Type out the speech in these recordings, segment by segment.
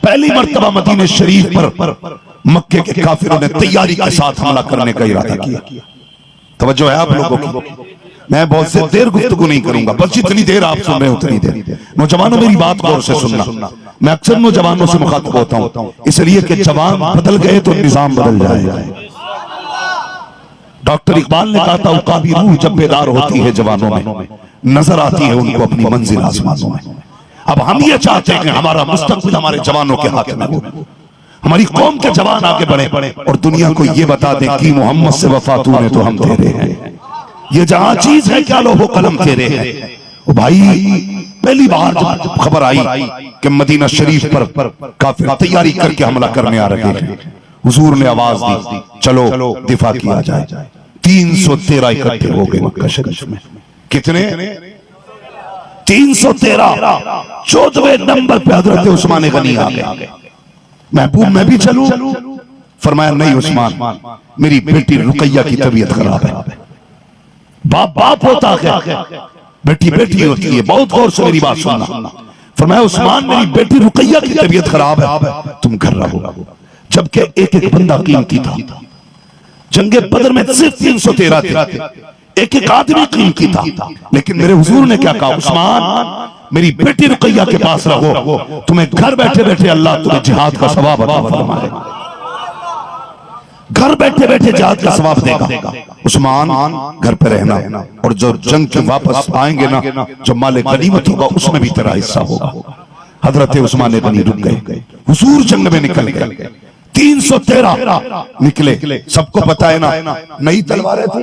पहली मर्तबा मदीने शरीफ पर मक्के के काफिरों ने तैयारी के साथ हमला करने का इरादा किया। तवज्जो है आप लोगों की। मैं बहुत से देर गुफ्तगू नहीं करूंगा, बस जितनी देर आप सुन रहे हो उतनी देर। नौजवानों मेरी बात गौर से सुनना। मैं अक्सर नौजवानों से मुखातिब होता हूं इसलिए कि जवान बदल गए तो निजाम बदल जाएगा। डॉक्टर इकबाल ने कहा था उकाबी रूह जब बेदार होती है जवानों में, नजर आती है उनको अपनी मंजिल आसमानों में। अब हम ये चाहते हैं कि हमारा मुस्तकबिल हमारे जवानों के हाथ में हो, हमारी कौम के जवान आगे बढ़े और दुनिया को ये बता दें कि मोहम्मद से वफा तूने तो हम तेरे हैं, ये जहां चीज है क्या लो वो कलम तेरे है। ओ भाई, पहली बार जब खबर आई कि मदीना शरीफ पर काफिर तैयारी करके हमला करने आ रहे हैं, हुजूर ने आवाज दी चलो दिफा किया जाए। 313 इकट्ठे हो गए मक्का शरीफ में। कितने? 313। 14वें नंबर पे हजरत उस्मान गनी आ गए। महबूब मैं भी चलूं? फरमाया नहीं उस्मान, मेरी बेटी रुकैया की तबीयत खराब है। बाप बाप होता है, बेटी बेटी होती है। बहुत गौर से मेरी बात सुनना। फरमाया उस्मान मेरी बेटी रुकैया की तबीयत खराब है, तुम घर रहो। जबकि एक एक बंदा कीमती था। जंगे बदर में सिर्फ 313 थे, एक एक आदमी कीमती था। लेकिन मेरे हुजूर ने क्या कहा, उस्मान मेरी बेटी रुकैया के पास रहो, तुम्हें घर बैठे बैठे अल्लाह तुम्हें जिहाद का सवाब अता फरमाएगा। घर बैठे बैठे जिहाद का सवाब देगा। उस्मान घर पे रहना, और जो जंग के वापस आएंगे ना, जो माले गनीमत होगा उसमें भी तेरा हिस्सा होगा। हजरत उस्मान गनी रुक गए, हुजूर जंग में निकल गए। 313 निकले। सबको पता है ना, नई तलवारें थी,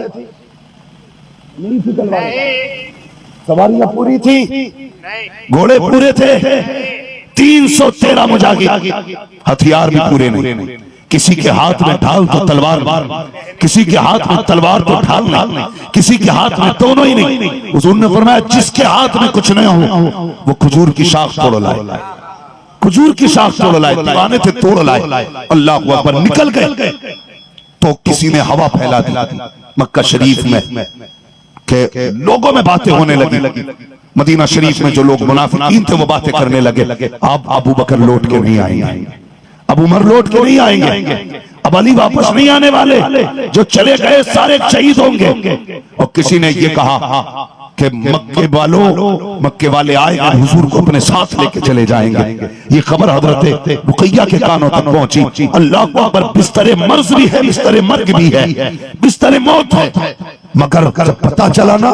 नई सी तलवारें, सवारियां पूरी थी, घोड़े पूरे थे। 313 मुजाहिद, हथियार भी पूरे नहीं। किसी के हाथ में ढाल तो तलवार, किसी के हाथ में तलवार तो ढाल नहीं, किसी के हाथ में दोनों ही नहीं। हुजूर ने फरमाया जिसके हाथ में कुछ नहीं हो वो खजूर की शाख तोड़ लाए, खजूर की शाख तोड़ लाए। दीवाने थे तोड़ लाए। अल्लाह अकबर। निकल गए तो किसी ने हवा फैला दी मक्का शरीफ में के लोगों में बातें होने लगी। मदीना शरीफ में जो लोग मुनाफिकीन थे वो बातें करने लगे, अब अबू बकर लौट के नहीं आएंगे, अब उमर लौट के नहीं आएंगे, अब अली वापस नहीं आने वाले, जो चले गए सारे शहीद होंगे। और किसी ने ये कहा कि मक्के वाले आएंगे, हुजूर को अपने साथ लेके चले जाएंगे। ये खबर हजरत रुकैया के कानों तक पहुंची। अल्लाह अकबर। बिस्तरे मर्ज भी है, बिस्तरे मर्ग भी है, बिस्तरे मौत है। मगर जब पता चला ना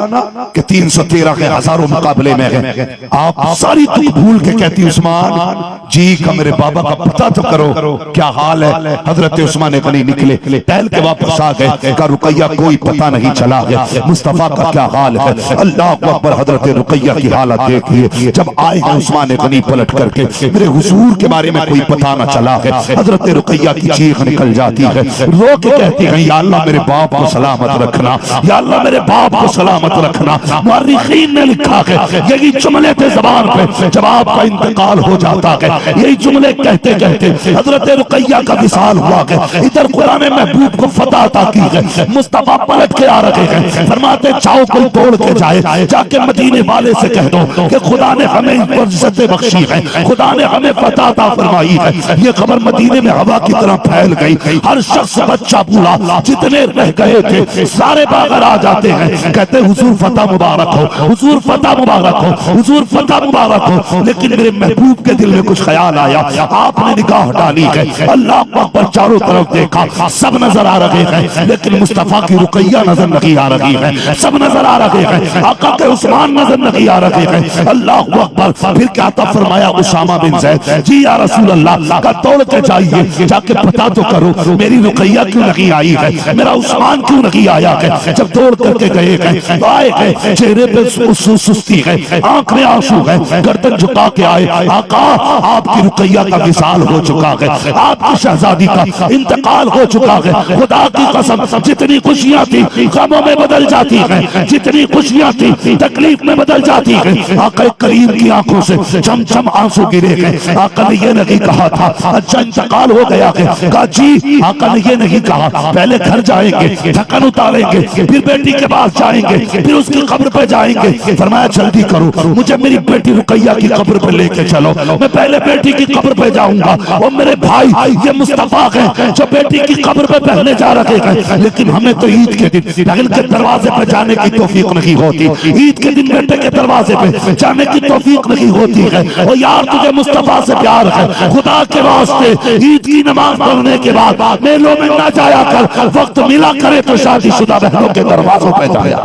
कि 313 के हजारों मुकाबले में है, आप सारी तुक भूल के कहती उस्मान जी का मेरे बाबा का पता तो करो क्या हाल है। हजरत उस्मान गनी निकले, टहल के वापस आ गए। का रुकैया कोई पता नहीं चला है, मुस्तफा का क्या हाल है। अल्लाह अकबर। हजरत रुकैया की हालत देखिए। जब आए हैं उस्मान गनी पलट करके, मेरे हुजूर के बारे में कोई पता न चला है। हजरत रुकैया की चीख निकल जाती है, रो के कहती है या अल्लाह मेरे बाप को सलामत रखना, या अल्लाह मेरे बाप को सलामत रखना। मुअर्रिखीन ने लिखा है यही जुमले थे ज़बान पे जब आपका इंतकाल हो जाता है। यही जुमले कहते कहते हजरत रुकैया का विसाल हुआ है। इधर खुदा ने महबूब को फतह अता की है। मुस्तफा पलट के आ रहे हैं, फरमाते जाओ कोई तोड़ के जाए, जाके मदीने वाले से कह दो कि खुदा ने हमें इज्जत बख्शी है, खुदा ने हमें फतह अता फरमाई है। ये खबर मदीने में हवा की तरह फैल गई। हर शख्स बच्चा बूढ़ा जितने रह गए थे सारे बागर आ जाते हैं, कहते हुजूर फतह मुबारक हो, हुजूर फतह मुबारक हो, हुजूर फतह मुबारक हो। लेकिन मेरे महबूब के दिल में कुछ ख्याल आया, आपने निगाह डाली है, अल्लाह अकबर। चारों तरफ देखा, सब नजर आ रहे हैं, लेकिन मुस्तफा की रुकैया नजर नहीं आ रही है। सब नजर आ रहे हैं, आका के उस्मान नजर नहीं आ रहे हैं। अल्लाह अकबर। फिर क्या था फरमाया उसामा बिन ज़ैद जी या रसूल अल्लाह का दौड़ के जाइए, जाके पता तो करो मेरी रुकैया क्यों नहीं आई है, मेरा उस्मान क्यों नहीं आया है। जब दौड़ करके गए हैं, आए हैं, चेहरे पे सुस्ती है, आंख में आंसू है, गर्दन झुका के आए, आका आपकी रुकैया का विसाल हो चुका है, आपकी शहजादी का इंतकाल हो चुका है। खुदा की कसम जितनी खुशियां थी गमों में बदल जाती हैं, जितनी खुशियां थी तकलीफ में बदल जाती है। आका करीम की आंखों से चमचम आंसू गिरे हैं। आका ने ये नहीं कहा था अच्छा इंतकाल हो गया है, कहा जी। आका ने ये नहीं कहा पहले घर जाएंगे, ढक्कन उतारेंगे, फिर बेटी के पास जाएंगे, फिर उसकी कब्र पे जाएंगे। फरमाया जल्दी करो, मुझे मेरी बेटी रुकैया की कब्र पे लेके चलो। मैं पहले बेटी की कब्र पे जाऊंगा। और मेरे भाई ये मुस्तफा है जो बेटी की कब्र पे पहले जा रखे हैं, लेकिन हमें तो ईद के दिन बहन के दरवाजे पे जाने की तौफीक नहीं होती। ईद के दिन बेटे के दरवाजे पे जाने की तौफीक नहीं होती है। और यार तुझे मुस्तफा से प्यार है, खुदा के वास्ते ईद की नमाज पढ़ने के बाद मेलों में ना जाया कर, वक्त मिला करे तो शादीशुदा बहनों के दरवाजों पे जाया।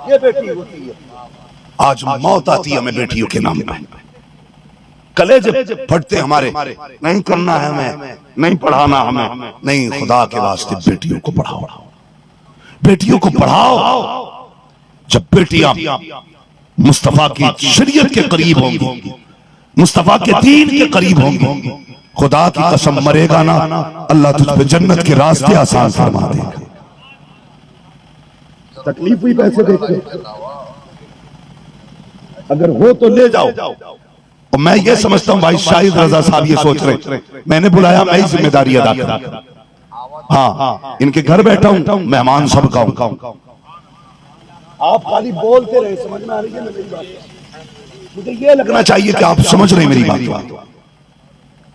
ये बेटी होती है। आज मौत आती है हमें बेटियों के नाम पे, कलेजे फटते हमारे, नहीं करना है हमें, नहीं पढ़ाना हमें, नहीं। खुदा के वास्ते बेटियों को पढ़ाओ, बेटियों को पढ़ाओ। जब बेटियां मुस्तफा की शरीयत के करीब होंगी, मुस्तफा के दीन के करीब होंगी, खुदा की कसम मरेगा ना, अल्लाह तुझ पे जन्नत के रास्ते आसान फरमा देगा। तकलीफ हुई पैसे देखे, अगर हो तो ले जाओ। और मैं ये समझता हूं भाई शाहिद रजा साहब ये सोच रहे, मैंने बुलाया, मैं ही जिम्मेदारी अदा करूं। हाँ, इनके घर बैठा हूं, मेहमान सबका हूं। आप खाली बोलते रहे, समझ में आ रही है मेरी बात? मुझे ये लगना चाहिए कि आप समझ रहे मेरी बात,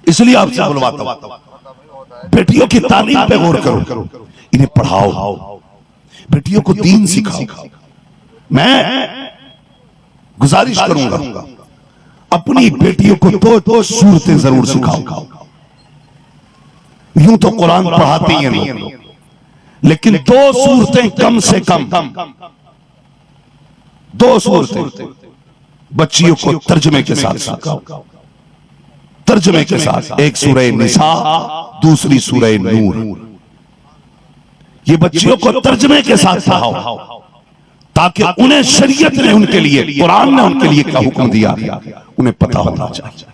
इसलिए आपसे बुलवाता हूं। बेटियों की तालीम पे गौर करो, इन्हें पढ़ाओ, बेटियों को दीन सिखाओ। मैं गुजारिश करूंगा अपनी बेटियों को दो सूरतें जरूर सिखाओ। यूं तो कुरान पढ़ाते ही हैं लोग, लेकिन दो सूरतें कम से कम, दो सूरतें बच्चियों को तर्जमे के साथ सिखाओ। तर्जमे के साथ, एक सूरह निसा, दूसरी सूरह नूर। ये बच्चियों को तर्जमे के साथ पढ़ाओ, ताकि उन्हें शरीयत ने उनके लिए, कुरान ने उनके लिए क्या हुक्म दिया, उन्हें पता होना चाहिए,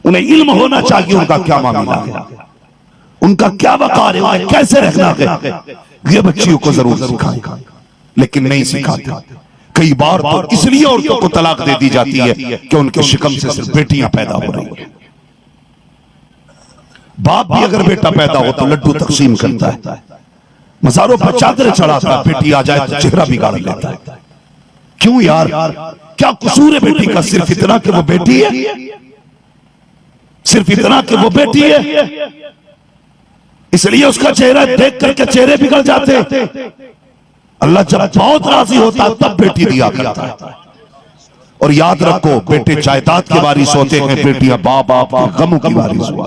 उन्हें इल्म होना चाहिए उनका क्या मामला है, उनका क्या वकार है, कैसे रहना है। ये बच्चियों को जरूर सिखाएं, लेकिन नहीं सिखाते। कई बार तो इसलिए औरतों को तलाक दे दी जाती है कि उनके शिकम से सिर्फ बेटियां पैदा हो रही हैं। बाप भी अगर बेटा पैदा हो तो लड्डू तकसीम करता है, मज़ारों पर चादरें चढ़ाता है, बेटी आ जाए तो चेहरा बिगाड़ लेता है। क्यों यार, क्या कसूर है बेटी का? सिर्फ इतना कि वो बेटी है, सिर्फ इतना कि वो बेटी है, इसलिए उसका चेहरा देख करके चेहरे बिगड़ जाते। अल्लाह जब बहुत राजी होता है तब बेटी दिया करता है। और याद रखो, बेटे जायदाद के वारिस होते हैं, बेटियां बाप के गमों की वारिस हुआ,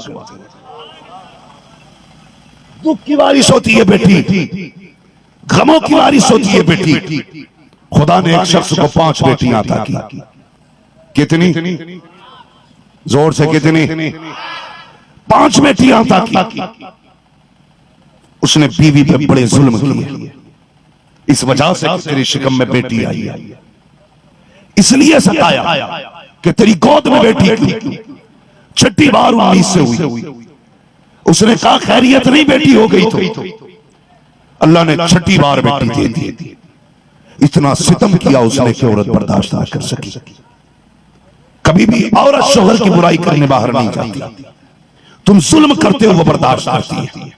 दुख की वारिस होती है बेटी, गमों की वारिस होती है बेटी। खुदा ने एक शख्स को 5 बेटियां अता की। कितनी? जोर से कितनी? 5 बेटियां अता की। उसने बीवी पे बड़े जुल्म किए, इस वजह से तेरी शिकम में बेटी आई है, इसलिए सताया कि तेरी गोद में बेटी क्यों? छठी बार 19 से हुई। उसने कहा खैरियत नहीं, बेटी हो गई तो अल्लाह ने छठी बार बेटी दे दी। इतना सितम किया उसने कि औरत बर्दाश्त ना कर सकी। कभी भी औरत शोहर की बुराई करने बाहर नहीं जाती। तुम जुल्म करते हो वो बर्दाश्त करती है,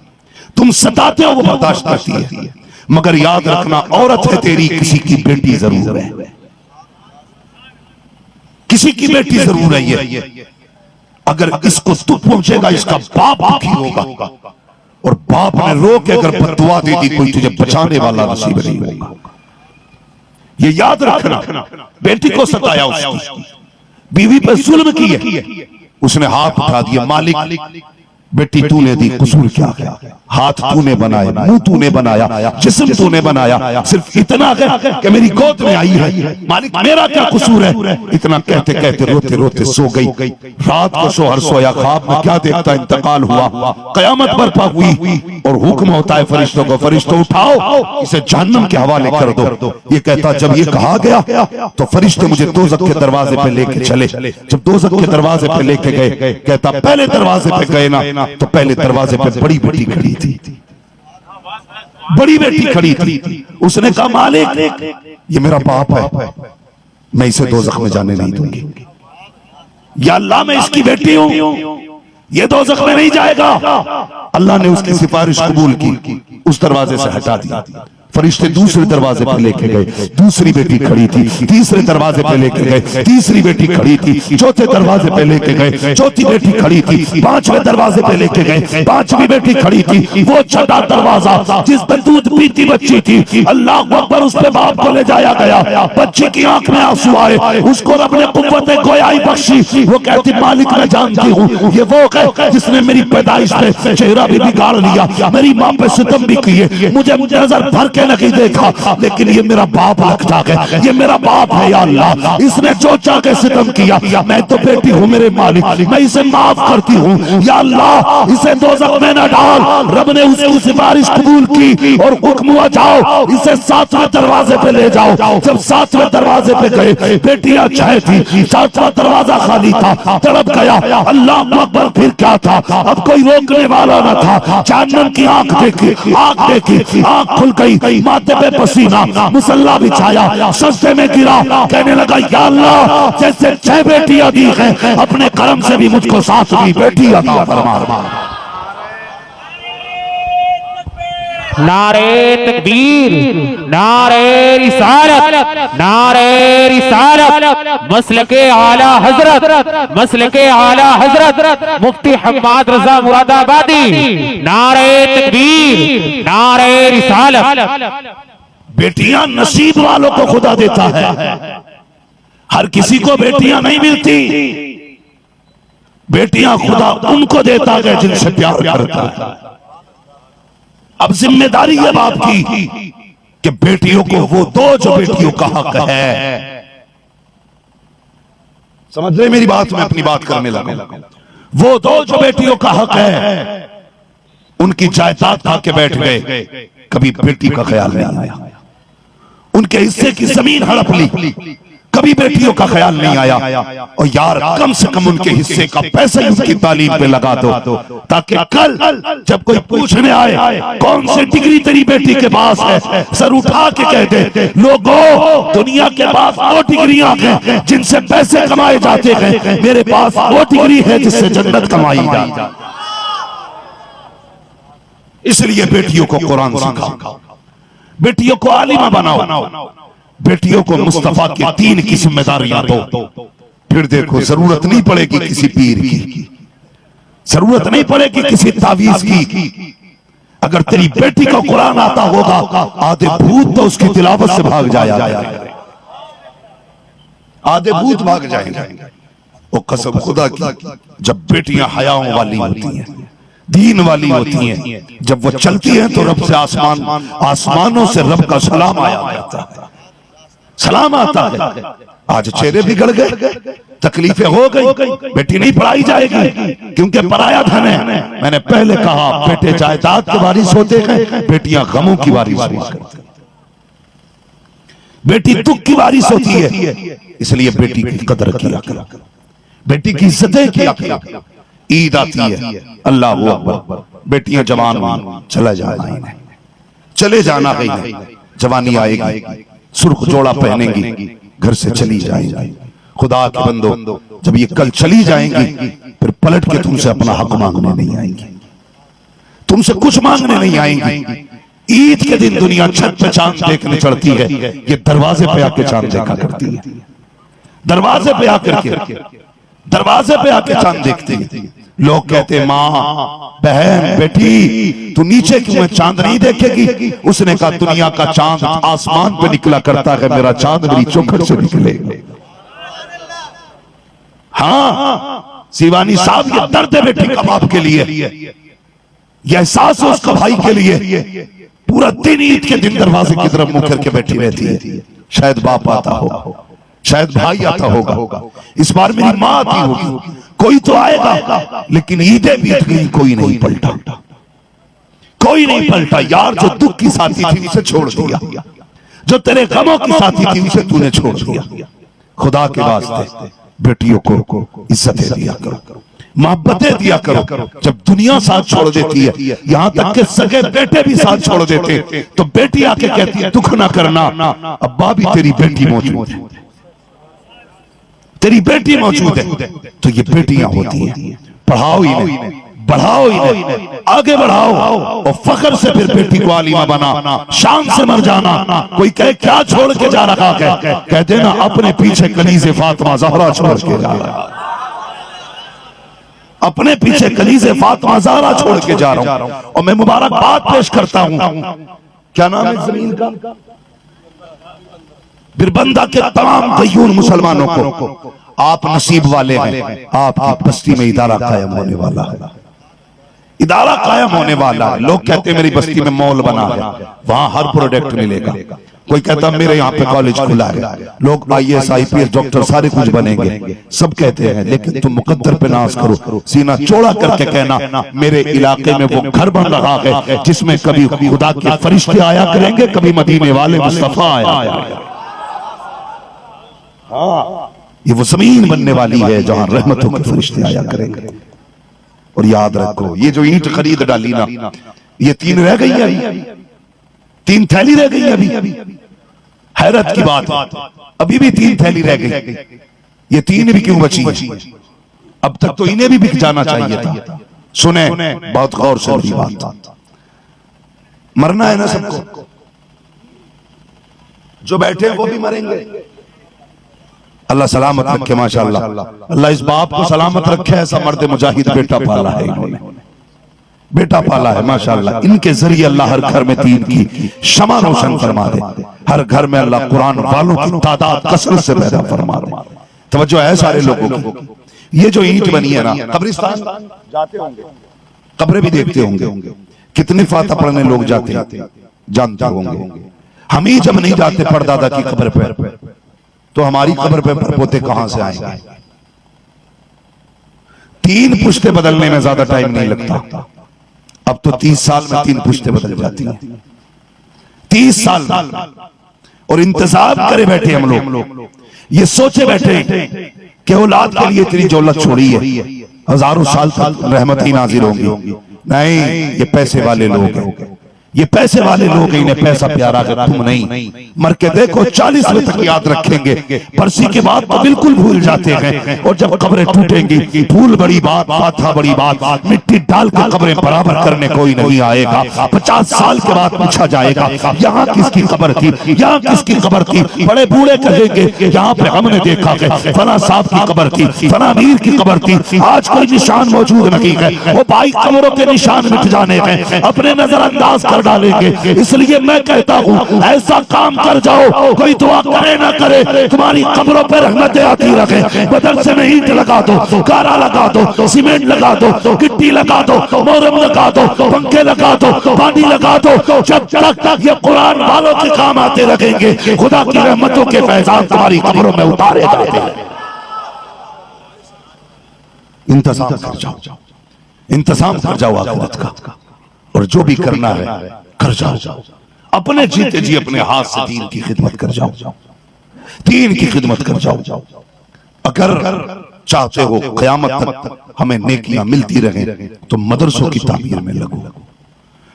तुम सताते हो वो बर्दाश्त करती है, मगर याद रखना औरत है तेरी, किसी की बेटी जरूर है, किसी की बेटी जरूर है ये। अगर इसको दुख पहुंचेगा इसका बाप दुखी होगा, और बाप ने रो के अगर बददुआ दे दी कोई तुझे बचाने वाला नसीब नहीं होगा। ये याद रखना। बेटी को सताया उसने, बीवी पर जुल्म किए, उसने हाथ उठा दिया, मालिक बेटी तूने दी, कसूर क्या है? हाथ तूने बनाए, मुंह तूने बनाया, जिस्म तूने बनाया, सिर्फ इतना है कि मेरी गोद में आई है, मालिक मेरा क्या कसूर है? इतना कहते कहते रोते रोते सो गई। रात को शोहर सोया, ख्वाब में क्या देखता? इंतकाल हुआ, कयामत बर्पा हुई, और हुक्म होता है फरिश्तों को, फरिश्तों उठाओ इसे जहन्नम के हवाले कर दो। ये कहता जब ये कहा गया तो फरिश्ते मुझे दोज़ख के दरवाजे पे लेके चले। जब दोज़ख के दरवाजे पे लेके गए, कहता पहले दरवाजे पे गए ना तो पहले दरवाजे पर बड़ी बेटी खड़ी थी, बड़ी बेटी खड़ी थी। उसने कहा मालिक ये मेरा बाप है, मैं इसे दोज़ख में जाने नहीं दूंगी। या अल्लाह मैं इसकी बेटी हूं, ये दोज़ख में नहीं जाएगा। अल्लाह ने उसकी सिफारिश कबूल की, उस दरवाजे से हटा दिया। फरिश्ते दूसरे दरवाजे पे लेके गए, दूसरी बेटी खड़ी थी। तीसरे दरवाजे पे लेके गए, तीसरी बेटी खड़ी थी। चौथे दरवाजे पे लेके गए, चौथी बेटी खड़ी थी। पांचवें दरवाजे पे लेके गए, पांचवी बेटी खड़ी थी। वो छठा दरवाजा जिस पर दूध पीती बच्ची थी, अल्लाह अकबर, उस पे बाप को ले जाया गया। बच्ची की आंख में आंसू आए, उसको रब ने कुव्वत गोयाई बख्शी। वो कहती मालिक मैं जानती हूँ ये वो है जिसने मेरी पैदाइश पे चेहरा भी बिगाड़ लिया, मेरी माँ पे सितम भी किए, मुझे नजर भर के नहीं देखा, लेकिन ये मेरा बाप लगता है, ये मेरा बाप है। या अल्लाह, इसने जो चाह के सितम किया, मैं तो बेटी हूँ मेरे मालिक, मैं इसे माफ करती हूँ। या अल्लाह, इसे दोज़ख में न डाल। रब ने उसकी सिफारिश कबूल की और हुक्म हुआ जाओ इसे 7वें दरवाजे पे ले जाओ। जब 7वें दरवाजे पे गए, बेटियां 6 थी, 7वां दरवाजा खाली था। तड़प गया, अल्लाह अकबर। फिर क्या था, अब कोई रोकने वाला न था। जहन्नम की आंख देखी, आंख देखी, आंख खुल गई, माथे पे पसीना, मुसल्ला बिछाया, सजदे में गिरा, कहने लगा या अल्लाह, जैसे 6 बेटियां दी हैं, अपने करम से भी मुझको 7वीं बेटी अता फरमा। नारे तकबीर, नारे रिसालत, नारे रिसालत, मसलके आला हजरत, मसलके आला हजरत मुफ्ती हम्माद रजा मुरादाबादी। नारे तकबीर, नारे रिसालत। बेटियां नसीब वालों को खुदा देता है, हर किसी को बेटियां नहीं मिलती। बेटियां खुदा उनको देता है जिनसे प्यार करता है। अब जिम्मेदारी है बाप की कि बेटियों को वो दो जो बेटियों का हक है। समझ रहे मेरी बात? मैं अपनी बात करने लगा। वो दो जो बेटियों का हक है, उनकी जायदाद खा के बैठ गए, कभी बेटी का ख्याल नहीं आया। उनके हिस्से की जमीन हड़प ली, कभी बेटियों का ख्याल नहीं आया। और यार, कम से कम उनके हिस्से का पैसा उनकी तालीम पे लगा दो, ताकि कल जब कोई पूछने आए कौन सी डिग्री तेरी बेटी के पास है, सर उठा के कह दे लोगों, दुनिया के पास वो डिग्रियां हैं जिनसे पैसे कमाए जाते हैं, मेरे पास वो डिग्री है जिससे जन्नत कमाई जाए। इसलिए बेटियों को कुरान सिखाओ, बेटियों को आलिमा बनाओ, बेटियों को मुस्तफा की 3 की जिम्मेदारियां दो। फिर देखो, जरूरत नहीं पड़ेगी किसी पीर की, जरूरत नहीं पड़ेगी किसी तावीज की। अगर तेरी बेटी को कुरान आता होगा, आधे भूत तो उसकी तिलावत से भाग जाएगा, आधे भूत भाग जाएंगे। वो कसम खुदा की, जब बेटियां हयाओं वाली होती हैं, दीन वाली होती हैं, जब वो चलती हैं तो रब से आसमानों से रब का सलाम आया जाता है, सलाम आता है। आज चेहरे बिगड़ गए, तकलीफें हो गई, बेटी नहीं पढ़ाई जाएगी क्योंकि पराया धन है। मैंने पहले कहा, बेटे जायदाद के वारिस होते हैं, बेटियां गमों की वारिस होती हैं। बेटी दुख की वारिस होती है, इसलिए बेटी की कदर किया करो, बेटी की इज्जतें किया करो। ईद आती है, अल्लाह अकबर, बेटियां जवान चला जाना, चले जाना है, जवानी आएगी, सुर्ख जोड़ा पहनेंगी, घर से चली जाएंगी। खुदा के बंदो, जब ये कल चली जाएंगी, फिर पलट के तुमसे अपना हक मांगने नहीं आएंगी, तुमसे कुछ मांगने नहीं आएंगी। ईद के दिन दुनिया छत पे चांद देखने चढ़ती है, ये दरवाजे पे आके चांद देखा करती है, दरवाजे पे आकर के, दरवाजे पे आके चांद देखती है। लोग कहते माँ, बहन, बेटी, तू नीचे क्यों है, चांद नहीं देखेगी? उसने कहा दुनिया का चांद आसमान पे निकला करता है, मेरा चांद मेरी चौखट से निकले। हाँ, शिवानी साहब, ये दर्द है बेटी का बाप के लिए, यह एहसास है उसका भाई के लिए। पूरा दिन ईद के दिन दरवाजे की तरफ मुंह करके बैठी रहती है। शायद बाप आता होगा, शायद भाई आता होगा, इस बार मेरी माँ आती होगी, कोई तो आएगा। लेकिन ईदें बीत गई, कोई नहीं पलटा, कोई नहीं पलटा। यार, जो दुख की साथी थी उसे छोड़ दिया, जो तेरे गमों की साथी थी उसे तूने छोड़ दिया। खुदा के वास्ते बेटियों को इज्जतें दिया करो, मोहब्बतें दिया करो। जब दुनिया साथ छोड़ देती है, यहां तक के सगे बेटे भी साथ छोड़ देते, तो बेटी आके कहती है दुख ना करना, अब्बा भी तेरी बेटी मौजूद है, तेरी बेटी मौजूद है। तो ये बेटियां होती हैं, पढ़ाओ इन्हें, बढ़ाओ इन्हें, आगे बढ़ाओ। और फख्र से फिर बेटी को आलिमा बना, शान से मर जाना। कोई कहे क्या छोड़ के जा रहा है, कहते ना अपने पीछे कनीज़े फातिमा ज़हरा छोड़ के जा रहा है, अपने पीछे कनीज़े फातिमा ज़हरा छोड़ के जा रहा हूं। और मैं मुबारकबाद पेश करता हूं, क्या नाम है जमीन का, बिरबंदा के तमाम कयून मुसलमानों को, आप नसीब वाले हैं, आपकी बस्ती में इदारा कायम होने वाला है, इदारा कायम होने वाला है। लोग कहते हैं मेरी बस्ती में मॉल बना है, वहां हर प्रोडक्ट मिलेगा। कोई कहता मेरे यहाँ पे कॉलेज खुला है, लोग IAS IPS डॉक्टर सारे कुछ बनेंगे, सब कहते हैं। लेकिन तुम मुकद्दर पे नाज करो, सीना चौड़ा करके कहना मेरे इलाके में वो घर बन रहा है जिसमें कभी खुदा के फरिश्ते आया करेंगे, कभी मदीने वाले मुस्तफा आया। ये वो जमीन बनने वाली है जहां रहमतों के फरिश्ते आया करेंगे। और याद रखो, ये जो ईंट खरीद डाली ना, ये 3 रह गई है, 3 थैली रह गई अभी। हैरत की बात है, अभी भी 3 थैली रह गई। ये 3 भी क्यों बची है? अब तक तो इन्हें भी बिक जाना चाहिए था। सुने, बहुत गौर से मेरी बात, मरना है ना सबको, जो बैठे वो भी मरेंगे। अल्लाह सलामत रखे, माशाअल्लाह। अल्लाह इस बाप को सलामत रखे, ऐसा मर्द मुजाहिद बेटा पाला है इन्होंने, बेटा पाला है माशाअल्लाह। इनके जरिए अल्लाह हर घर में दीन की शमा रोशन फरमा दे, हर घर में अल्लाह कुरान वालों की तादाद कसरत से पैदा फरमा दे। तवज्जो है सारे लोगों की। ये जो ईंट बनी है ना, कब्रिस्तान जाते होंगे, कब्रें भी देखते होंगे, कितने फातिहा पढ़ने लोग जाते हैं जानते होंगे। हम ही जब नहीं जाते परदादा की कब्र पर, तो हमारी कब्र पे परपोते कहां से आएंगे? 3 पुश्ते बदलने में ज्यादा टाइम नहीं लगता। अब तो 30 साल में 3 पुश्ते बदल जाती हैं, 30 साल में। और इंतजार करे बैठे हम लोग, ये सोचे बैठे कि औलाद के लिए इतनी दौलत छोड़ी है, हजारों साल तक रहमत ही नाजिल होंगी। नहीं, ये पैसे वाले लोग हैं, ये पैसे वाले लोग, इन्हें पैसा प्यारा है, तुम नहीं। मर के देखो 40 बजे तक याद रखेंगे, बरसी के बाद तो बिल्कुल भूल जाते हैं। और जब कब्रें टूटेंगी, फूल बड़ी बात, फातिहा बड़ी बात, मिट्टी डाल के कब्रें बराबर करने कोई नहीं आएगा। 50 साल के बाद पूछा जाएगा यहाँ किसकी कब्र थी, यहाँ किसकी कब्र थी। बड़े बूढ़े कहेंगे यहाँ पे हमने देखा है फला साहब की कब्र थी, फला अमीर की कब्र थी, आज कोई निशान मौजूद नहीं है। वो भाई कब्रों के निशान मिट जाने हैं, अपने नजरअंदाज कर डालेंगे। इसलिए मैं कहता हूँ ऐसा काम कर जाओ, कोई दुआ करे ना करे, तुम्हारी कब्रों पर रहमतें आती रहे। बदल से नहीं लगा दो, कारा लगा दो, सीमेंट लगा दो, गिट्टी लगा दो, मोरम लगा दो, पंखे लगा दो, पानी लगा दो, जब तक ये कुरान वालों के काम आते रहेंगे, खुदा की रहमतों के फैजान तुम्हारी कब्रों में उतारे जाते हैं। इंतजाम कर जाओ, इंतजाम कर जाओ आखिरत का, और जो भी करना है कर जाओ। अपने जीते जी अपने हाथ से दीन की खिदमत कर जाओ, दीन की खिदमत कर जाओ। अगर चाहते हो क़यामत तक हमें नेकियां मिलती रहे, तो मदरसों की तामीर में लगो,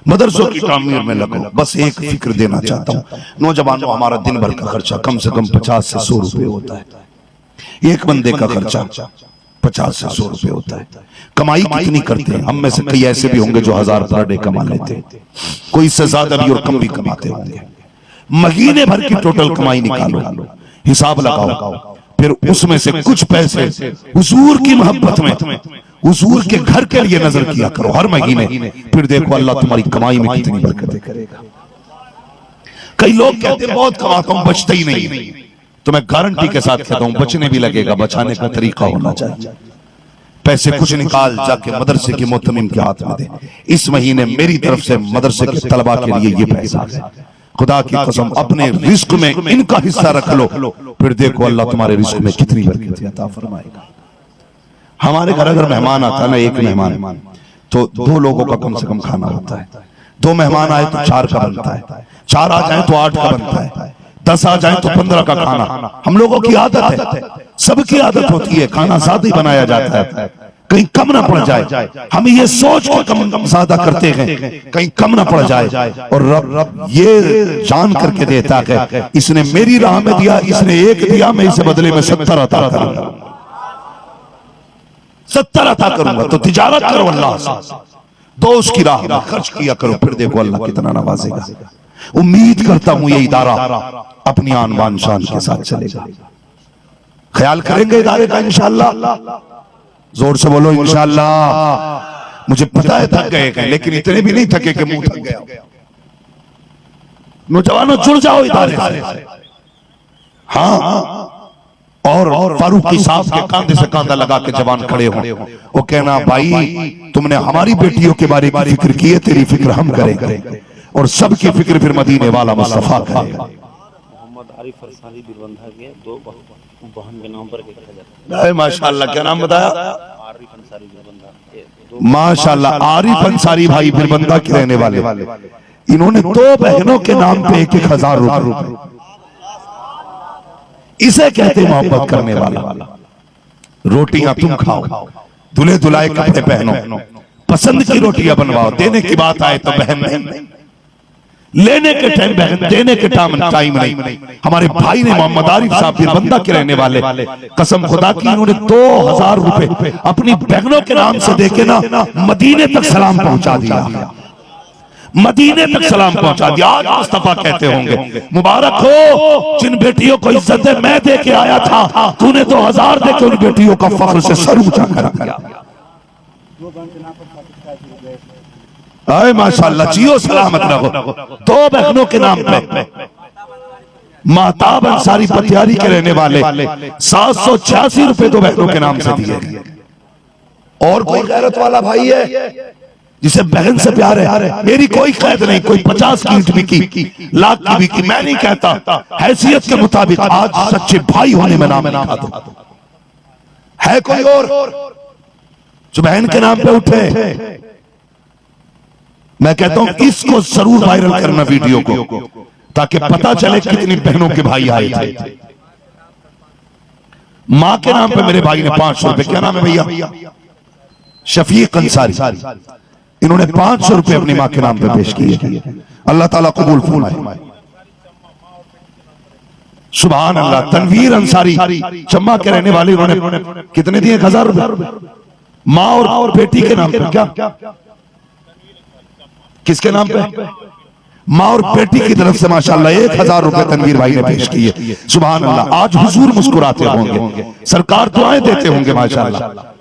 मदरसों की तामीर में लगो। बस एक फिक्र देना चाहता हूं नौजवानों, हमारा दिन भर का खर्चा कम से कम 50 से 100 रुपए होता है। एक बंदे का खर्चा 50 से 100 रुपए होता है। कमाई कितनी करते हैं? हम में से कई ऐसे भी होंगे जो 1000 पर डे कमा लेते हैं, कोई इससे ज्यादा भी और कम भी कमाते होंगे। महीने भर की टोटल कमाई निकालो, हिसाब लगाओ, फिर उसमें से कुछ पैसे हुजूर की मोहब्बत में, हुजूर के घर के लिए नजर किया करो हर महीने। फिर देखो अल्लाह तुम्हारी कमाई में कितनी बरकत करेगा। कई लोग कहते हैं बहुत कमाता हूं, बचता ही नहीं। तो मैं गारंटी के साथ कहता हूं बचने भी लगेगा, बचाने का तरीका होना चाहिए। पैसे कुछ निकाल जाके मदरसे के मोहतमिम के हाथ में दे। इस महीने मेरी तरफ से मदरसे के तलबा के लिए ये पैसा है, खुदा की कसम अपने रिस्क में इनका हिस्सा रख लो, फिर देखो अल्लाह तुम्हारे रिस्क में कितनी बरकत अता फरमाएगा। हमारे घर अगर मेहमान आता है ना, एक मेहमान, तो 2 लोगों का कम से कम खाना होता है। 2 मेहमान आए तो 4 का बनता है, 4 आ जाए तो 8 का बनता है, 10 आ जाए तो 15 का खाना। हम लोगों की आदत है, सबकी आदत होती है खाना सादा ही बनाया जाता है, कहीं कम ना पड़ जाए। हम ये सोच के कम सादा करते हैं कहीं कम ना पड़ जाए। और रब ये जान करके देता है इसने मेरी राह में दिया, इसने 1 दिया, मैं इसे बदले में 70 अता करूंगा, 70 अता करूंगा, तो तिजारत करो अल्लाह से, दो उसकी राह में खर्च किया करो, फिर देखो अल्लाह कितना नवाजेगा। उम्मीद करता हूं ये इदारा अपनी आन बान शान के साथ चलेगा। ख्याल करेंगे इदारे का इंशाअल्लाह, जोर से बोलो इंशाअल्लाह। मुझे पता है थक गए हैं, लेकिन इतने भी नहीं थके कि मुंह थक गया। नौजवानों जुड़ जाओ इदारे से। हाँ, और फारूकी साहब के कांधे से कांधा लगा के जवान खड़े हो, वो कहना भाई तुमने हमारी बेटियों के बारे में फिक्र की है, तेरी फिक्र हम करेंगे, और सबकी फिक्र फिर मदीने वाला मुस्तफा करेगा। मोहम्मद आरिफ अंसारी बिरबंधा के दो बहन के नाम पर लिखा जाता है। माशाअल्लाह, क्या नाम बताया? आरिफ अंसारी बिरबंधा। माशाअल्लाह, आरिफ अंसारी भाई बिरबंधा के रहने वाले, इन्होंने दो बहनों के नाम पे 1,000 रुपए। इसे कहते मोहब्बत करने वाला। रोटियां तुम खाओ, दुल्हे दुलाए कपड़े पहनो, पसंद की रोटियां बनवाओ, देने की बात आए तो बहन नहीं, लेने के टाइम बहन, देने के टाइम नहीं। हमारे भाई ने मोहम्मद आरिफ साहब बिरबंधा के रहने वाले, कसम खुदा की, इन्होंने 2,000 रुपए अपनी बहनों के नाम से देके ना मदीने तक सलाम पहुंचा दिया, मदीने तक सलाम पहुंचा दिया। आज मुस्तफा कहते होंगे मुबारक हो जिन बेटियों को इज्जत मैं दे के आया था, तूने 2,000 दे के उन बेटियों का फख्र से सर ऊंचा कर दिया। आए माशाअल्लाह, जियो सलामत रहो। दो बहनों के नाम पे महताब अंसारी पटियारी के रहने वाले 786 रुपए दो बहनों के नाम से दिए। और कोई गैरत वाला भाई है जिसे बहन से प्यार है, मेरी कोई कैद नहीं, कोई 50 की ईंट भी की, लाख की भी की, मैं नहीं कहता, हैसियत के मुताबिक आज सच्चे भाई होने में नाम लिखा दो। है कोई और जो बहन के नाम पे उठे? मैं कहता हूं इसको जरूर वायरल करना वीडियो को, ताकि पता चले कितनी बहनों के भाई आए थे। मां के नाम पे मेरे भाई ने 500 रुपए, क्या नाम है भैया? शफीक अंसारी, इन्होंने 500 रुपए अपनी मां के नाम पे पेश किए। अल्लाह ताला कबूल फरमाए। सुभान अल्लाह। तनवीर अंसारी चम्मा के रहने वाले, इन्होंने कितने दिए? 1,000 रुपए मां और बेटी के नाम पे। क्या किसके नाम पे? मां और बेटी की तरफ से माशाअल्लाह 1,000 रुपए तनवीर भाई ने पेश किए। सुभान अल्लाह। आज हुजूर मुस्कुराते होंगे, सरकार दुआएं देते होंगे माशाअल्लाह।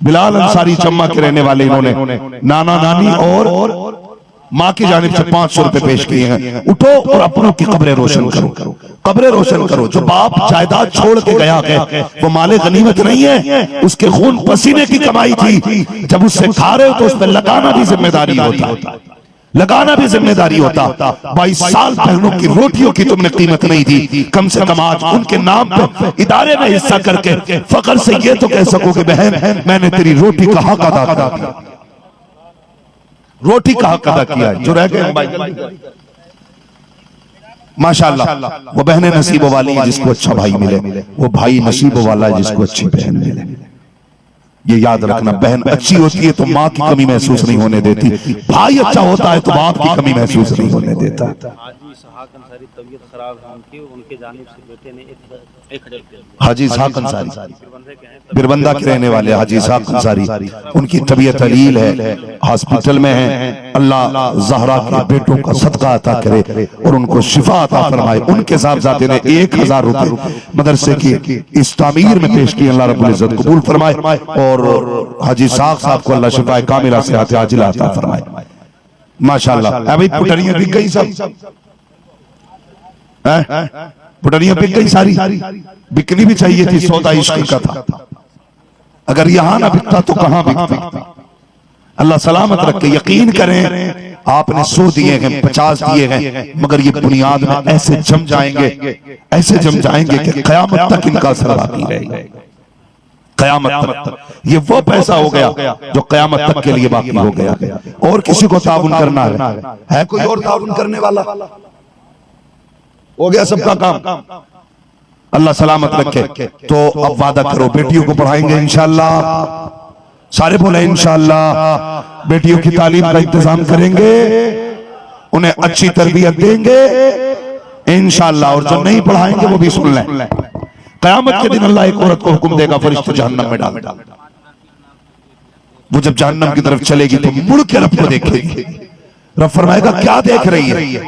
बिलाल अंसारी चम्मा के रहने वाले, इन्होंने नाना नानी और मां की जानिब से 500 रुपए पेश किए हैं। उठो और अपनों की कब्रें रोशन करो, कब्रें रोशन करो। जो बाप जायदाद छोड़ के गया है वो माले गनीमत नहीं है, उसके खून पसीने की कमाई थी। जब उससे खा रहे हो तो उस पर लगाना भी जिम्मेदारी होता, लगाना भी जिम्मेदारी होता। 22 साल बहनों की रोटियों की तुमने कीमत नहीं दी, कम से कम आज उनके नाम पे इदारे में हिस्सा करके फख्र से ये तो कह सको कि बहन मैंने तेरी रोटी का हक अदा किया, रोटी का हक अदा किया है। जो रह गए भाई माशाअल्लाह, वो बहनें नसीबों वाली है जिसको अच्छा भाई मिले, वो भाई नसीबों वाला है जिसको अच्छी बहन मिले। ये याद रखना, बहन अच्छी होती है तो माँ की कमी महसूस नहीं होने देती, भाई अच्छा होता है तो बाप की कमी महसूस नहीं होने देता। तबीयत खराब है उनके जानिब से बेटे ने 1,000 हाजी इसहाक अंसारी बिरबंधा के रहने वाले हाजी इसहाक अंसारी, उनकी तबीयत अलील है, हॉस्पिटल में है। अल्लाह ज़हरा के बेटों का सदका अता करे और उनको शिफा अता फरमाए। उनके साहबजादे ने 1,000 रुपए मदरसे की इस तामीर में पेश किए, अल्लाह रब्बुल इज्जत कबूल फरमाए। और हाजी इसहाक साहब को अल्लाह शिफा कामिला सेहत आजिला अता फरमाए। माशाअल्लाह। अभी पुटरियां बिक गई, सब पुटरियां बिक गई सारी, बिकनी भी चाहिए थी, सौदा इश्क का था। अगर यहां ना बिकता तो कहां बिकती। अल्लाह सलामत रखे। यकीन करें आपने 100 दिए हैं, 50 दिए हैं, मगर ये बुनियाद में ऐसे जम जाएंगे, ऐसे जम जाएंगे कि कयामत तक इनका असर बाकी रहेगा। कयामत तक ये वो पैसा हो गया जो कयामत तक के लिए बाकी हो गया। और किसी को ताउन करना है कोई और ताउन करने वाला? हो गया सबका काम। अल्लाह सलामत रखे। तो अब वादा करो बेटियों को पढ़ाएंगे इंशाअल्लाह, सारे बोले इंशाअल्लाह। बेटियों की तालीम का इंतजाम करेंगे, उन्हें अच्छी तरबियत देंगे इंशाअल्लाह। और जो नहीं पढ़ाएंगे वो भी सुन लें, क़यामत के दिन अल्लाह एक औरत को हुक्म देगा, फरिश्ते जहन्नम में डाल। वो जब जहन्नम की तरफ चलेगी तो मुड़ के रब को देखेगी। रब फरमाएगा क्या देख रही है,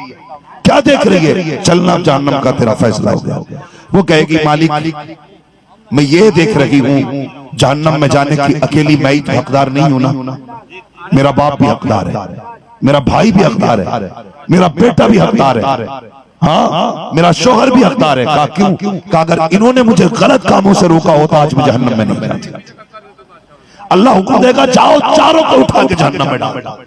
क्या देख रही है? चलना जहन्नम का तेरा फैसला हो गया। वो कहेगी मालिक मैं ये देख रही हूं जहन्नम में जाने की अकेली मैं ही हकदार नहीं हूं ना, मेरा बाप भी हकदार है, मेरा भाई भी हकदार है, मेरा बेटा भी हकदार है, हाँ मेरा शोहर भी हकदार है। कहा क्यों? कहा अगर इन्होंने मुझे गलत कामों से रोका होता आज मैं जहन्नम में नहीं जाती। अल्लाह हुक्म देगा जाओ चारों को उठा के जहन्नम में डाल।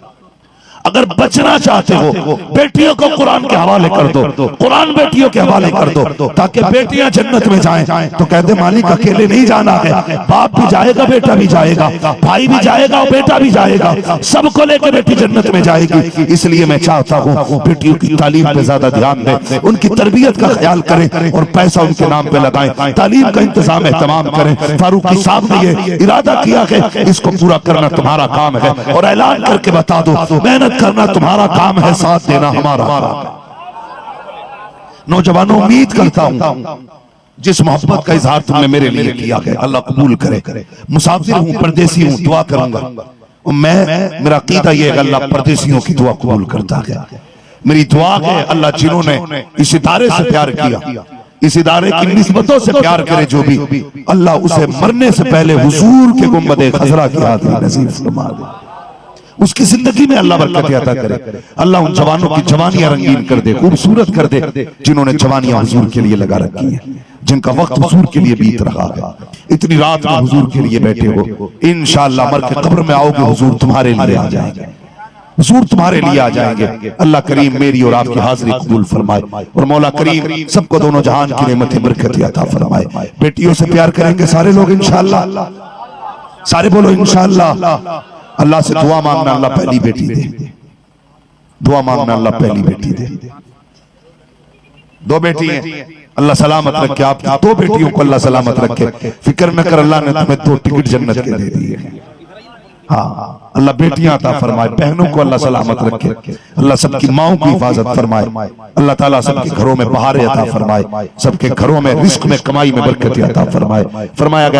अगर बचना चाहते हो बेटियों को कुरान के हवाले कर दो, कुरान बेटियों के हवाले कर दो ताकि बेटियां जन्नत में जाएं। तो कहते मालिक अकेले नहीं जाना है, बाप भी जाएगा, बेटा भी जाएगा, भाई भी जाएगा, बेटा भी जाएगा, सबको लेकर बेटी जन्नत में जाएगी। इसलिए मैं चाहता हूँ बेटियों की तालीम पे ज्यादा ध्यान दें, उनकी तरबियत का ख्याल करें और पैसा उनके नाम पे लगाएं, तालीम का इंतजाम एहतमाम करें। फारूकी साहब ने ये इरादा किया कि इसको पूरा करना तुम्हारा काम है और ऐलान करके बता दो मेहनत करना तुम्हारा काम है, साथ देना हमारा काम है। नौजवानों उम्मीद करता हूं जिस मोहब्बत का इजहार तुमने मेरे लिए किया है अल्लाह कबूल करे। मुसाफिर हूं, परदेसी हूं, दुआ करूंगा और मैं मेरा अकीदा ये है अल्लाह परदेसियों की दुआ कबूल करता है। मेरी दुआ है अल्लाह जिन्होंने इस इदारे से प्यार किया, इस इदारे की निस्बतों से प्यार करे जो भी, अल्लाह उसे मरने से पहले हुजूर के गुंबदे खजरा की हाजिरी नसीब फरमा दे, उसकी जिंदगी में अल्लाह बरकत अता करे। अल्लाह उन जवानों की जवानियां रंगीन कर दे, खूबसूरत कर दे, जिन्होंने जवानियां हुजूर के लिए लगा रखी हैं, जिनका वक्त हुजूर के लिए बीत रहा है। इतनी रात में हुजूर के लिए बैठे हो, इंशाअल्लाह मर के कब्र में आओगे हुजूर तुम्हारे लिए आ जाएंगे, हुजूर तुम्हारे लिए आ जाएंगे। अल्लाह करीम मेरी और आपकी हाजिरी कबूल फरमाए और मौला करीम सबको दोनों जहान की नेमतें बरकत अता फरमाए। बेटियों से प्यार करेंगे सारे लोग इंशाअल्लाह, सारे बोलो इंशाअल्लाह। अल्लाह से दुआ मांगना अल्लाह पहली बेटी दे, दुआ मांगना अल्लाह पहली बेटी दे। दो बेटी हैं अल्लाह सलामत रखे, आप दो बेटियों को अल्लाह सलामत रखे, फिक्र न कर अल्लाह ने तुम्हें 2 टिकट जन्नत के दे दिए। हाँ अल्लाह बेटियां अता फरमाए, बहनों को अल्लाह सलामत रखे, अल्लाह सबकी माओं की हिफाजत फरमाए, अल्लाह ताला सबके घरों में बहारें अता फरमाए, सबके घरों में रिस्क में कमाई में बरकत अता फरमाए। फरमाया गया